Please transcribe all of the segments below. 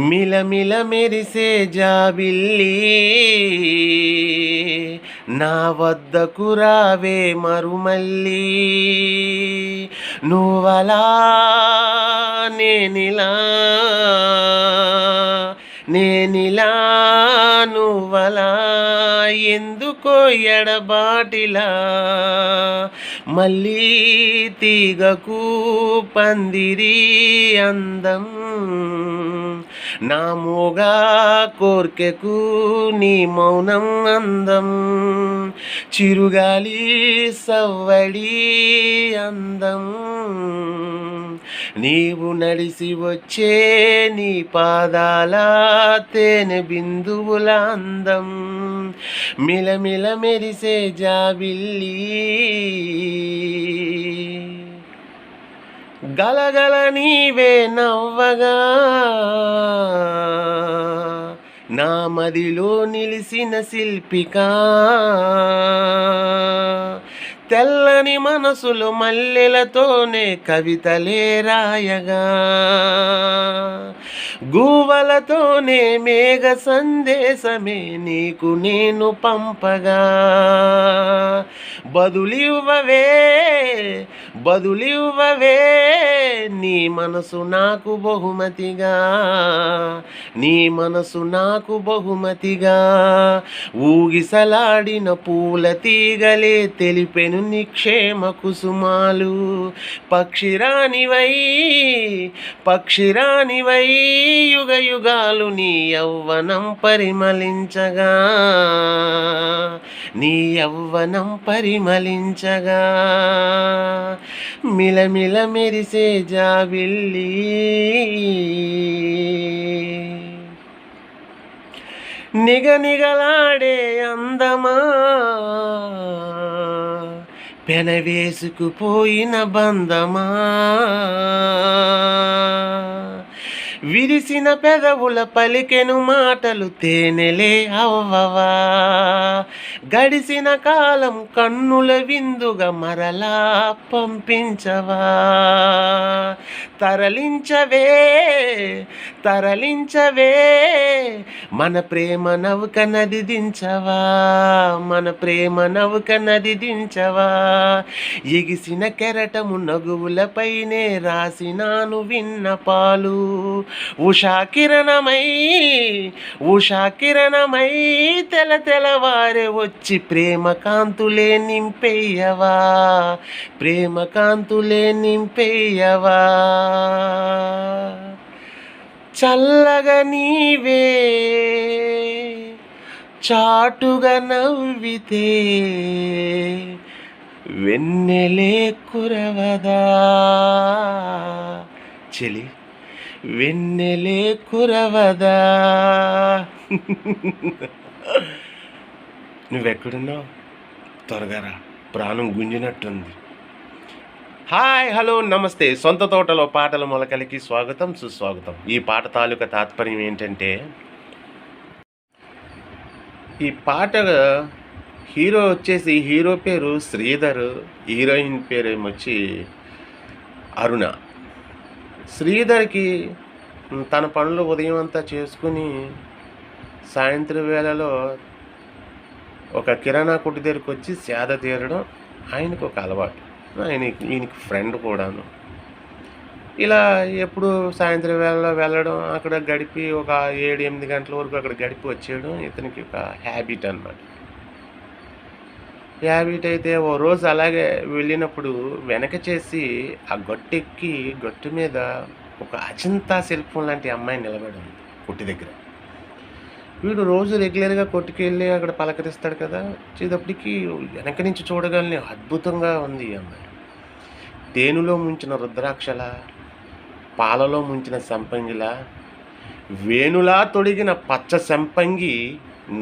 మిలమిల మెరిసే జాబిల్లి నా వద్దకు రావే మరుమల్లి. నువ్వలా నేనిలా నేనిలా నువ్వలా ఎందుకో ఎడబాటిలా మళ్ళీ తీగకు పందిరి అందం నా మూగా కోర్కెకు నీ మౌనం అందం చిరుగాలి సవ్వడి అందం నీవు నడిసి వచ్చే నీ పాదాల తేనె బిందువుల అందం మిలమిల మెరిసే జాబిల్లి గలగల నీవే నవ్వగా నా మదిలో నిలిసిన శిల్పికా తెల్లని మనసులు మల్లెలతోనే కవితలే రాయగా గూవలతోనే మేఘ సందేశమే నీకు నేను పంపగా బదులివ్వవే బదులివ్వవే నీ మనసు నాకు బహుమతిగా నీ మనసు నాకు బహుమతిగా ఊగిసలాడిన పూల తీగలే తెలిపెను నిక్షేమ కుసుమాలు పక్షిరానివై పక్షిరానివై యుగ యుగాలు నీ యవ్వనం పరిమళించగా నీ యవ్వనం పరిమళించగా మిలమిల మెరిసే జాబిల్లి నిగనిగలాడే అందమా పెనవేసుకుపోయిన బంధమా విరిసిన పెదవుల పలికెను మాటలు తేనెలే అవ్వవా గడిసిన కాలం కన్నుల విందుగా మరలా పంపించవా తరలించవే తరలించవే మన ప్రేమ నౌక నది దించవా మన ప్రేమ నౌక నది దించవా ఎగిసిన కెరటము నగువులపైనే రాసినాను విన్నపాలు ఉషాకిరణమై ఉషాకిరణమై తెలతెలవారే వచ్చి ప్రేమ కాంతులే నింపెయ్యవా ప్రేమ కాంతులే నింపెయ్యవా చల్లగా నీవే చాటుగా నవ్వితే వెన్నెలే కురవదా చెలి వెన్నెలే కురవదా నువ్వెక్కడున్నావు త్వరగా రా ప్రాణం గుంజినట్టుంది. హాయ్ హలో నమస్తే సొంత తోటలో పాటల మొలకలకి స్వాగతం సుస్వాగతం. ఈ పాట తాలూకా తాత్పర్యం ఏంటంటే ఈ పాట హీరో వచ్చేసి హీరో పేరు శ్రీధర్, హీరోయిన్ పేరు ఏమొచ్చి అరుణ. శ్రీధర్కి తన పనులు ఉదయం అంతా చేసుకుని సాయంత్రం వేళలో ఒక కిరాణా కొట్టు దగ్గరికి వచ్చి సేద తీరడం ఆయనకు ఒక అలవాటు. ఈయనకి ఫ్రెండ్ కూడాను. ఇలా ఎప్పుడు సాయంత్రం వేళలో వెళ్ళడం, అక్కడ గడిపి ఒక 7-8 గంటల వరకు అక్కడ గడిపి వచ్చేయడం ఇతనికి ఒక హ్యాబిట్ అన్నమాట. హ్యాబిట్ అయితే ఓ రోజు అలాగే వెళ్ళినప్పుడు వెనక చేసి ఆ గట్టెక్కి గట్టు మీద ఒక అజంతా శిల్పం లాంటి అమ్మాయి నిలబడి ఉంది కొట్టి దగ్గర. వీడు రోజు రెగ్యులర్గా కొట్టుకెళ్ళి అక్కడ పలకరిస్తాడు కదా, వచ్చేటప్పటికి వెనక నుంచి చూడగానే అద్భుతంగా ఉంది ఈ అమ్మాయి. తేనెలో ముంచిన రుద్రాక్షల, పాలలో ముంచిన సంపంగిలా, వేణులా తొడిగిన పచ్చ సంపంగి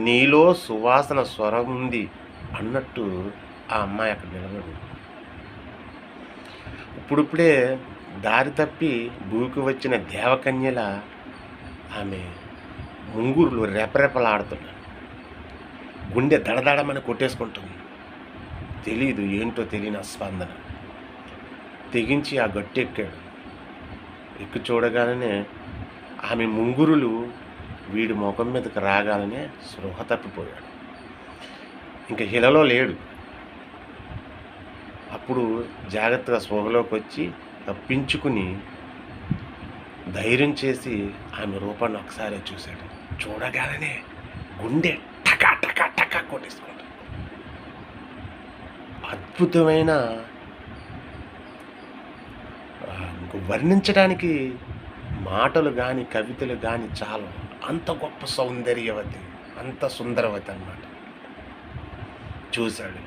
నీలో సువాసన స్వరం ఉంది అన్నట్టు ఆ అమ్మాయి అక్కడ నిలబడి ఇప్పుడిప్పుడే దారి తప్పి భూమికి వచ్చిన దేవకన్యల ఆమె ముంగురులు రెపరెపలాడుతున్నాడు. గుండె దడదడమని కొట్టేసుకుంటుంది. తెలీదు ఏంటో తెలియని స్పందన. తెగించి ఆ గట్టు ఎక్కాడు. ఎక్కి చూడగానే ఆమె ముంగురులు వీడి ముఖం మీదకి రాగాలనే స్పృహ తప్పిపోయాడు. ఇంక హిలలో లేడు. అప్పుడు జాగ్రత్తగా స్పృహలోకి వచ్చి తప్పించుకుని ధైర్యం చేసి ఆమె రూపాన్ని ఒకసారి చూశాడు. చూడగానే గుండె టకా టకా టకా కొట్టేసుకుంటాడు. అద్భుతమైన వర్ణించడానికి మాటలు కానీ కవితలు కానీ చాలు. అంత గొప్ప సౌందర్యవతి, అంత సుందరవతి అన్నమాట. చూశాడు.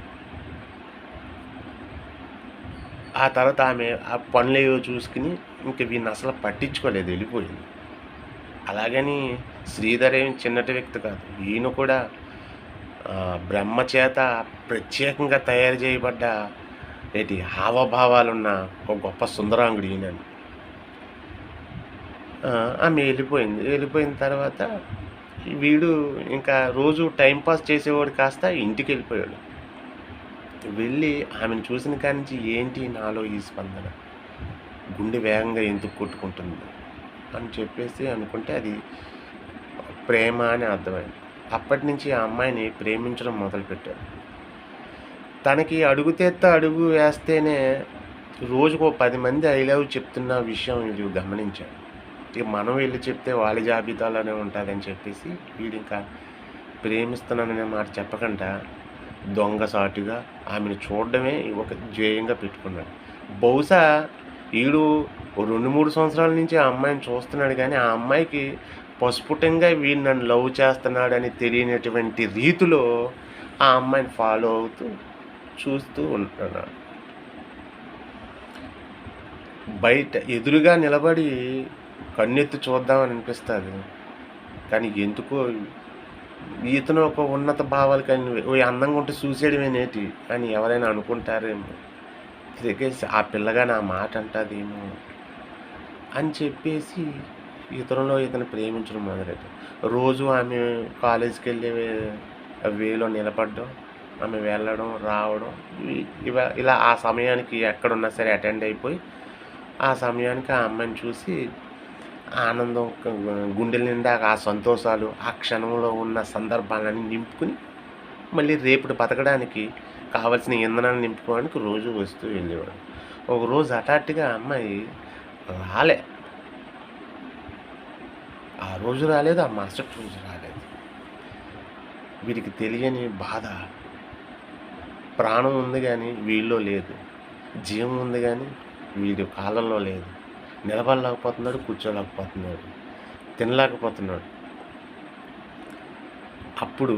ఆ తర్వాత ఆమె ఆ పనులేవో చూసుకుని ఇంక వీడిని అసలు పట్టించుకోలేదు, వెళ్ళిపోయింది. అలాగని శ్రీధర్ ఏం చిన్నటి వ్యక్తి కాదు. ఈయన కూడా బ్రహ్మ చేత ప్రత్యేకంగా తయారు చేయబడ్డ హావభావాలున్న ఒక గొప్ప సుందరాంగుడు ఈయన. ఆమె వెళ్ళిపోయిన తర్వాత వీడు ఇంకా రోజు టైంపాస్ చేసేవాడు కాస్త ఇంటికి వెళ్ళిపోయాడు. వెళ్ళి ఆమెను చూసిన కాడి నుంచి ఏంటి నాలో ఈ స్పందన, గుండె వేగంగా ఎందుకు కొట్టుకుంటుంది అని చెప్పేసి అనుకుంటే అది ప్రేమ అని అర్థమైంది. అప్పటి నుంచి ఆ అమ్మాయిని ప్రేమించడం మొదలుపెట్టాడు. తనకి అడుగు వేస్తేనే రోజుకు 10 మంది ఐ లవ్ చెప్తున్న విషయం వీడు గమనించాడు. ఇక మనం వెళ్ళి చెప్తే వాళ్ళ జాబితాలోనే ఉంటుందని చెప్పేసి వీడు ఇంకా ప్రేమిస్తున్నాననే మాట చెప్పకుండా దొంగసాటుగా ఆమెను చూడడమే ఒక ధ్యేయంగా పెట్టుకున్నాడు. బహుశా వీడు 2-3 సంవత్సరాల నుంచి ఆ అమ్మాయిని చూస్తున్నాడు, కానీ ఆ అమ్మాయికి పసుపుటంగా వీడు నన్ను లవ్ చేస్తున్నాడని తెలియనటువంటి రీతిలో ఆ అమ్మాయిని ఫాలో అవుతూ చూస్తూ ఉంటున్నాడు. బయట ఎదురుగా నిలబడి కన్నెత్తి చూద్దామని అనిపిస్తుంది, కానీ ఎందుకో ఈతను ఒక ఉన్నత భావాలు కానీ అందంగా ఉంటే చూసేయడమే నేటి అని ఎవరైనా అనుకుంటారేమో, ఆ పిల్లగా నా మాట అంటుందేమో అని చెప్పేసి ఇతను ప్రేమించడం మొదలెట్టాడు. రోజు ఆమె కాలేజీకి వెళ్ళే వేలో నిలబడడం, ఆమె వెళ్ళడం రావడం, ఇలా ఆ సమయానికి ఎక్కడున్నా సరే అటెండ్ అయిపోయి ఆ సమయానికి ఆ అమ్మాయిని చూసి ఆనందం, గుండెల నిండా ఆ సంతోషాలు, ఆ క్షణంలో ఉన్న సందర్భాలను నింపుకుని మళ్ళీ రేపు బతకడానికి కావలసిన ఇంధనాన్ని నింపుకోవడానికి రోజు వస్తూ వెళ్ళేవాడు. ఒకరోజు హఠాత్తుగా అమ్మాయి రాలే. ఆ రోజు రాలేదు, ఆ మరుసటి రోజు రాలేదు. వీడికి తెలియని బాధ. ప్రాణం ఉంది కానీ వీళ్ళలో లేదు, జీవం ఉంది కానీ వీడి కాలంలో లేదు. నిలబడలేకపోతున్నాడు, కూర్చోలేకపోతున్నాడు, తినలేకపోతున్నాడు. అప్పుడు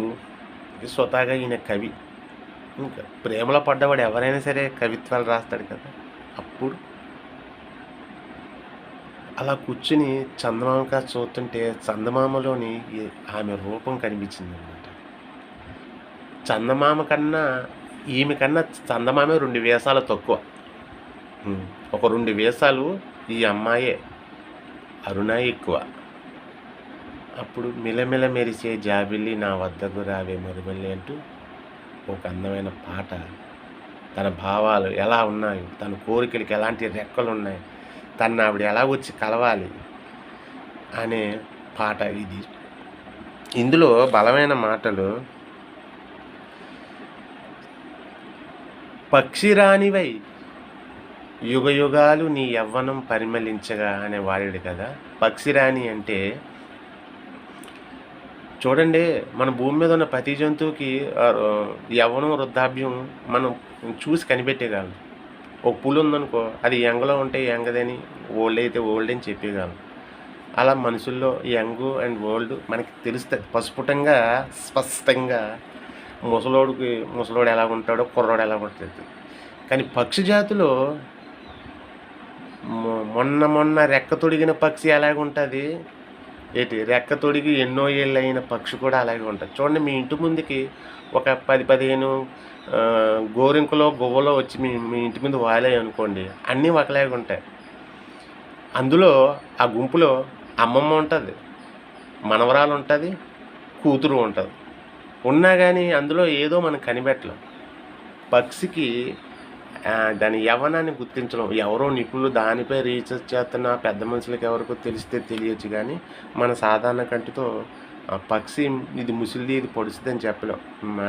స్వతహాగా ఈయన కవి. ఇంకా ప్రేమలో పడ్డవాడు ఎవరైనా సరే కవిత్వాలు రాస్తాడు కదా. అప్పుడు అలా కూర్చుని చందమామ చూస్తుంటే చందమామలోని ఆమె రూపం కనిపించింది అన్నమాట. చందమామ కన్నా ఈమె కన్నా చందమామే 2 వేషాలు తక్కువ. ఒక 2 వేషాలు ఈ అమ్మాయే, అరుణ ఎక్కువ. అప్పుడు మిలమిల మెరిసే జాబిల్లి నా వద్దకు రావే మరుమల్లి అంటూ ఒక అందమైన పాట, తన భావాలు ఎలా ఉన్నాయి, తన కోరికలకి ఎలాంటి రెక్కలు ఉన్నాయి, తను ఆవిడ ఎలా వచ్చి కలవాలి అనే పాట ఇది. ఇందులో బలమైన మాటలు, పక్షిరాణివై యుగయుగాలు నీ యవ్వనం పరిమళించగా అనే వాడాడు కదా. పక్షిరాణి అంటే చూడండి, మన భూమి మీద ఉన్న ప్రతి జంతువుకి యవ్వనం వృద్ధాప్యం మనం చూసి కనిపెట్టేయగలం. ఒక పులి ఉందనుకో, అది యంగ్లో ఉంటే యంగదని, ఓల్డ్ అయితే ఓల్డ్ అని చెప్పేయగలం. అలా మనుషుల్లో యంగ్ అండ్ ఓల్డ్ మనకి తెలుస్తుంది పసుపుటంగా, స్పష్టంగా. ముసలోడు ఎలా ఉంటాడో, కుర్రోడు ఎలా ఉంటుంది. కానీ పక్షి జాతిలో మొన్న రెక్క తొడిగిన పక్షి ఎలాగుంటుంది, రెక్క తొడిగి ఎన్నో ఏళ్ళు అయిన పక్షి కూడా అలాగే ఉంటుంది. చూడండి, మీ ఇంటి ముందుకి ఒక 10-15 గోరింకలో గువ్వలో వచ్చి మీ ఇంటి మీద వాలాయి అనుకోండి, అన్నీ ఒకలాగా ఉంటాయి. అందులో ఆ గుంపులో అమ్మమ్మ ఉంటుంది, మనవరాలు ఉంటుంది, కూతురు ఉంటుంది. ఉన్నా కానీ అందులో ఏదో మనం కనిపెట్టలేం. పక్షికి దాని యవ్వనాన్ని గుర్తించడం. ఎవరో నిపుణులు దానిపై రీసెర్చ్ చేస్తున్న పెద్ద మనుషులకి ఎవరికో తెలిస్తే తెలియచ్చు గానీ, మన సాధారణ కంటితో పక్షి ఇది ముసిలిది, ఇది పొడుస్తుదని చెప్పలేం.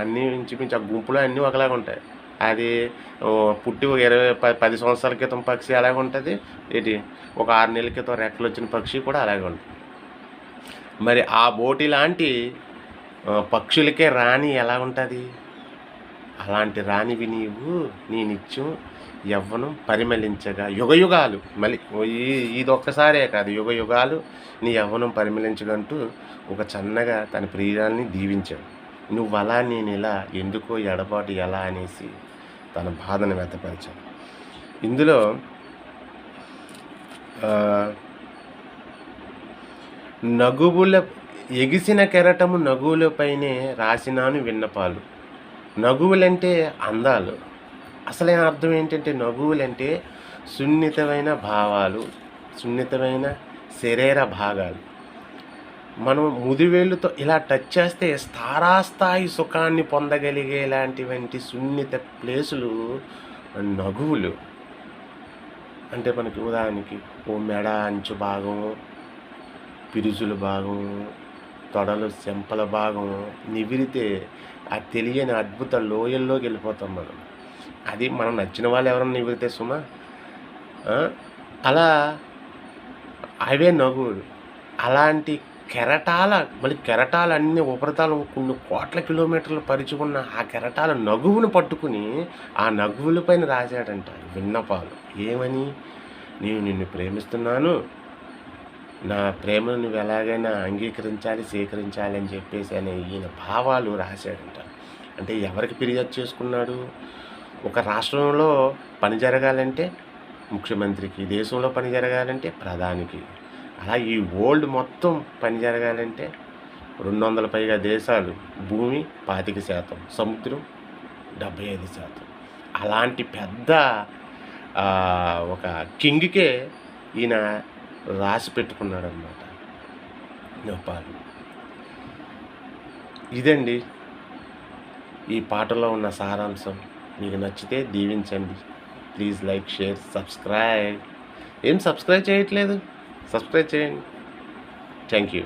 అన్నీ ఇంచుమించు ఆ గుంపులో అన్నీ ఒకలాగా ఉంటాయి. అది పుట్టి ఒక 10 సంవత్సరాల క్రితం పక్షి అలాగే ఉంటది. ఒక 6 నెలల క్రితం రెక్కలొచ్చిన పక్షి కూడా అలాగే ఉంటుంది. మరి ఆ బోటి లాంటి పక్షులకే రాణి ఎలా ఉంటుంది? అలాంటి రాణివి నీవు నీ నిత్యం యవ్వనం పరిమళించగా యుగయుగాలు మళ్ళీ ఇదొక్కసారే కాదు, యుగయుగాలు నీ యవ్వనం పరిమళించగంటూ ఒక చన్నగా తన ప్రియురాల్ని దీవించాడు. నువ్వలా నేనిలా, ఎందుకో ఎడబాటు ఎలా అనేసి తన బాధను వ్యక్తపరిచాడు. ఇందులో నగువుల ఎగిసిన కెరటము నగువులపైనే రాసినాను విన్నపాలు. నగువులంటే అందాలు. అసలైన అర్థం ఏంటంటే నగువులంటే సున్నితమైన భావాలు, సున్నితమైన శరీర భాగాలు. మనం ముదివేళ్ళుతో ఇలా టచ్ చేస్తే తారాస్థాయి సుఖాన్ని పొందగలిగేలాంటివంటి సున్నిత ప్లేసులు నగువులు. అంటే మనకి ఉదాహరణకి ఓ మెడ అంచు భాగం, పిరుసుల భాగం, తొడలు చెంపల భాగం నివిరితే ఆ తెలియని అద్భుత లోయల్లోకి వెళ్ళిపోతాం మనం. అది మనం నచ్చిన వాళ్ళు ఎవరన్నా నివిరితే సుమా అలా అవే నగువులు. అలాంటి మళ్ళీ కెరటాలు అన్ని ఉపరితలం కొన్ని కోట్ల కిలోమీటర్లు పరిచుకున్న ఆ కెరటాల నగువును పట్టుకుని ఆ నగువుల పైన రాశాడంట విన్నపాలు. ఏమని? నేను నిన్ను ప్రేమిస్తున్నాను, నా ప్రేమను నువ్వు ఎలాగైనా అంగీకరించాలి, స్వీకరించాలి అని చెప్పేసి అనే ఈయన భావాలు రాశాడంట. అంటే ఎవరికి ఫిర్యాదు చేసుకున్నాడు? ఒక రాష్ట్రంలో పని జరగాలంటే ముఖ్యమంత్రికి, దేశంలో పని జరగాలంటే ప్రధానికి, అలా ఈ వరల్డ్ మొత్తం పని జరగాలంటే 200 పైగా దేశాలు, భూమి 25%, సముద్రం 75%. అలాంటి పెద్ద ఒక కింగ్కే ఈయన రాసి పెట్టుకున్నాడనమాట నపాలు. ఇదండి ఈ పాటలో ఉన్న సారాంశం. మీకు నచ్చితే దీవించండి. Please like, share, subscribe. ఏం సబ్స్క్రైబ్ చేయట్లేదు? సబ్స్క్రైబ్ చేయండి. Thank you.